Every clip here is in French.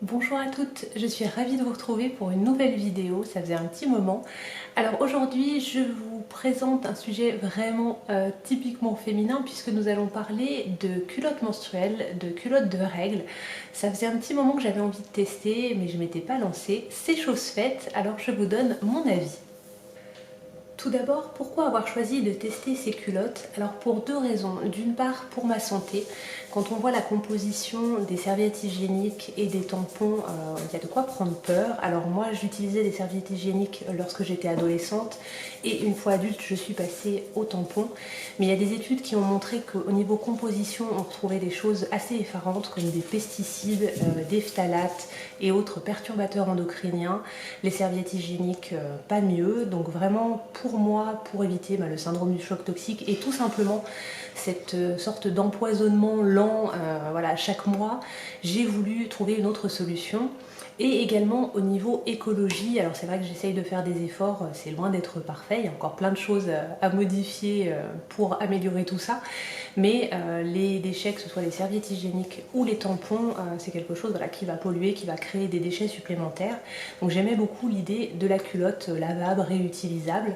Bonjour à toutes, je suis ravie de vous retrouver pour une nouvelle vidéo, ça faisait un petit moment. Alors aujourd'hui je vous présente un sujet vraiment typiquement féminin puisque nous allons parler de culottes menstruelles, de culottes de règles. Ça faisait un petit moment que j'avais envie de tester mais je ne m'étais pas lancée, c'est chose faite, alors je vous donne mon avis. Tout d'abord, pourquoi avoir choisi de tester ces culottes? Alors pour deux raisons. D'une part, pour ma santé. Quand on voit la composition des serviettes hygiéniques et des tampons, il y a de quoi prendre peur. Alors moi, j'utilisais des serviettes hygiéniques lorsque j'étais adolescente et une fois adulte, je suis passée aux tampons. Mais il y a des études qui ont montré qu'au niveau composition, on retrouvait des choses assez effarantes comme des pesticides, des phtalates et autres perturbateurs endocriniens. Les serviettes hygiéniques, pas mieux. Donc vraiment, pour moi, pour éviter le syndrome du choc toxique et tout simplement cette sorte d'empoisonnement lent voilà, chaque mois, j'ai voulu trouver une autre solution. Et également au niveau écologie, alors c'est vrai que j'essaye de faire des efforts, c'est loin d'être parfait, il y a encore plein de choses à modifier pour améliorer tout ça, mais les déchets, que ce soit les serviettes hygiéniques ou les tampons, c'est quelque chose voilà, qui va polluer, qui va créer des déchets supplémentaires. Donc j'aimais beaucoup l'idée de la culotte lavable, réutilisable.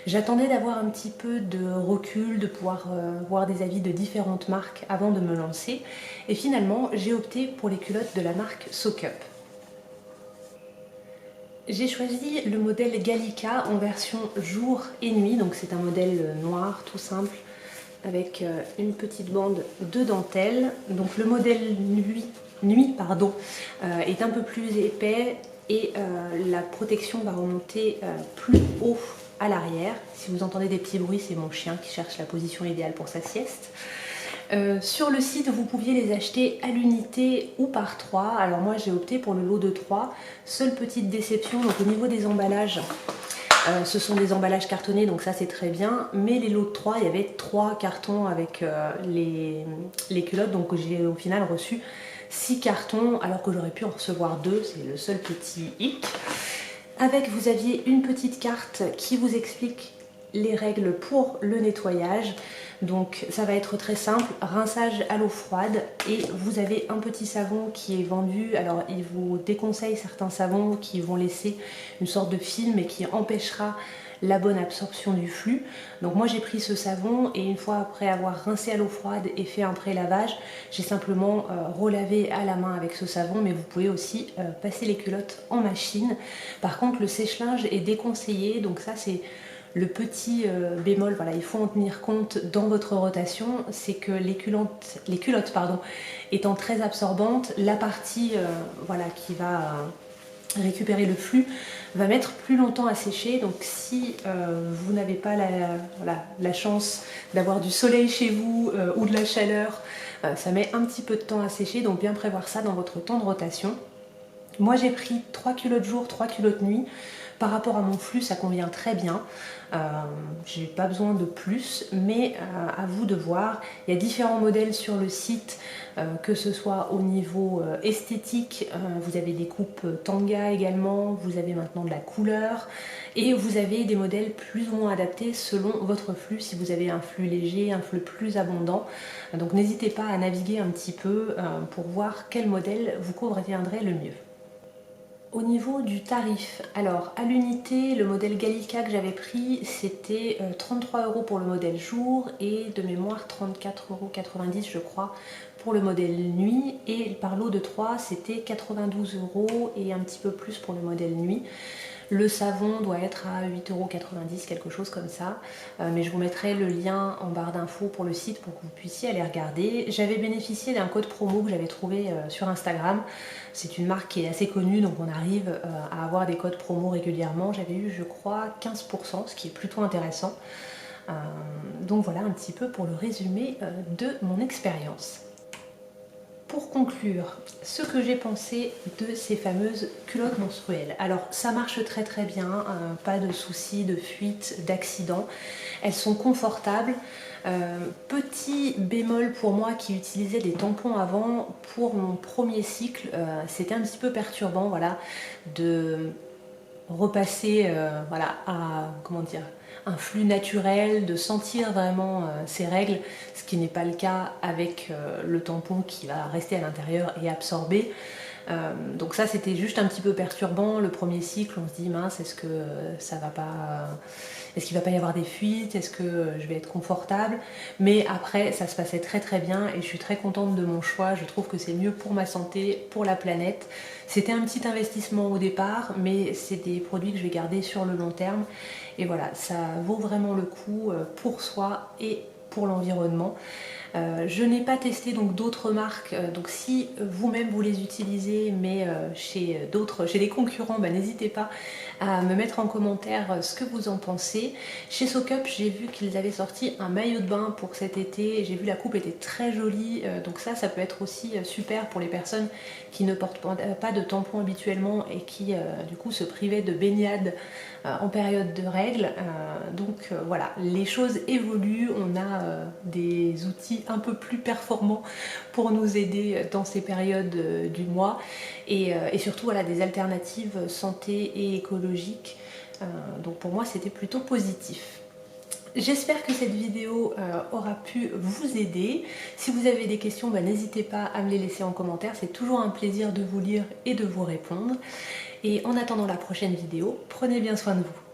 J'attendais d'avoir un petit peu de recul, de pouvoir voir des avis de différentes marques avant de me lancer. Et finalement, j'ai opté pour les culottes de la marque SoCup. J'ai choisi le modèle Gallica en version jour et nuit, donc c'est un modèle noir tout simple avec une petite bande de dentelle. Donc le modèle nuit est un peu plus épais et la protection va remonter plus haut à l'arrière. Si vous entendez des petits bruits, c'est mon chien qui cherche la position idéale pour sa sieste. Sur le site, vous pouviez les acheter à l'unité ou par 3. Alors moi, j'ai opté pour le lot de 3. Seule petite déception, donc au niveau des emballages, ce sont des emballages cartonnés, donc ça c'est très bien. Mais les lots de 3, il y avait 3 cartons avec les culottes, donc j'ai au final reçu 6 cartons, alors que j'aurais pu en recevoir 2, c'est le seul petit hic. Avec, vous aviez une petite carte qui vous explique les règles pour le nettoyage. Donc ça va être très simple, rinçage à l'eau froide et vous avez un petit savon qui est vendu. Alors il vous déconseille certains savons qui vont laisser une sorte de film et qui empêchera la bonne absorption du flux. Donc moi j'ai pris ce savon et une fois après avoir rincé à l'eau froide et fait un pré-lavage, j'ai simplement relavé à la main avec ce savon, mais vous pouvez aussi passer les culottes en machine. Par contre le sèche-linge est déconseillé, donc ça c'est le petit bémol, voilà, il faut en tenir compte dans votre rotation, c'est que les culottes étant très absorbantes, la partie voilà, qui va récupérer le flux va mettre plus longtemps à sécher. Donc si vous n'avez pas la chance d'avoir du soleil chez vous ou de la chaleur, ça met un petit peu de temps à sécher, donc bien prévoir ça dans votre temps de rotation. Moi j'ai pris 3 culottes jour, 3 culottes nuit. Par rapport à mon flux, ça convient très bien. J'ai pas besoin de plus, mais à vous de voir. Il y a différents modèles sur le site, que ce soit au niveau esthétique. Vous avez des coupes tanga également, vous avez maintenant de la couleur, et vous avez des modèles plus ou moins adaptés selon votre flux, si vous avez un flux léger, un flux plus abondant. Donc n'hésitez pas à naviguer un petit peu pour voir quel modèle vous conviendrait le mieux. Au niveau du tarif, alors à l'unité, le modèle Gallica que j'avais pris, c'était 33 € pour le modèle jour et de mémoire 34,90 € je crois pour le modèle nuit. Et par lot de 3, c'était 92 € et un petit peu plus pour le modèle nuit. Le savon doit être à 8,90 €, quelque chose comme ça. Mais je vous mettrai le lien en barre d'infos pour le site pour que vous puissiez aller regarder. J'avais bénéficié d'un code promo que j'avais trouvé sur Instagram. C'est une marque qui est assez connue, donc on arrive à avoir des codes promo régulièrement. J'avais eu, je crois, 15%, ce qui est plutôt intéressant. Donc voilà un petit peu pour le résumé de mon expérience. Pour conclure, ce que j'ai pensé de ces fameuses culottes menstruelles. Alors ça marche très très bien, pas de soucis, de fuite, d'accident. Elles sont confortables. Petit bémol pour moi qui utilisais des tampons avant, pour mon premier cycle, c'était un petit peu perturbant, voilà, de repasser voilà, à comment dire, un flux naturel, de sentir vraiment ses règles, ce qui n'est pas le cas avec le tampon qui va rester à l'intérieur et absorber. Donc ça c'était juste un petit peu perturbant. Le premier cycle, on se dit mince, est-ce que ça va pas, est-ce qu'il va pas y avoir des fuites, est-ce que je vais être confortable? Mais après ça se passait très très bien et je suis très contente de mon choix. Je trouve que c'est mieux pour ma santé, pour la planète. C'était un petit investissement au départ, mais c'est des produits que je vais garder sur le long terme. Et voilà, ça vaut vraiment le coup pour soi et pour l'environnement. Je n'ai pas testé donc d'autres marques, donc si vous-même vous les utilisez, mais chez des concurrents, bah, n'hésitez pas à me mettre en commentaire ce que vous en pensez. Chez SoCup, j'ai vu qu'ils avaient sorti un maillot de bain pour cet été, j'ai vu la coupe était très jolie, donc ça peut être aussi super pour les personnes qui ne portent pas de tampon habituellement et qui du coup se privaient de baignade en période de règles. Donc voilà, les choses évoluent, on a des outils un peu plus performants pour nous aider dans ces périodes du mois et surtout voilà, des alternatives santé et écologiques. Donc pour moi c'était plutôt positif. J'espère que cette vidéo aura pu vous aider. Si vous avez des questions, bah, n'hésitez pas à me les laisser en commentaire. C'est toujours un plaisir de vous lire et de vous répondre. Et en attendant la prochaine vidéo, prenez bien soin de vous.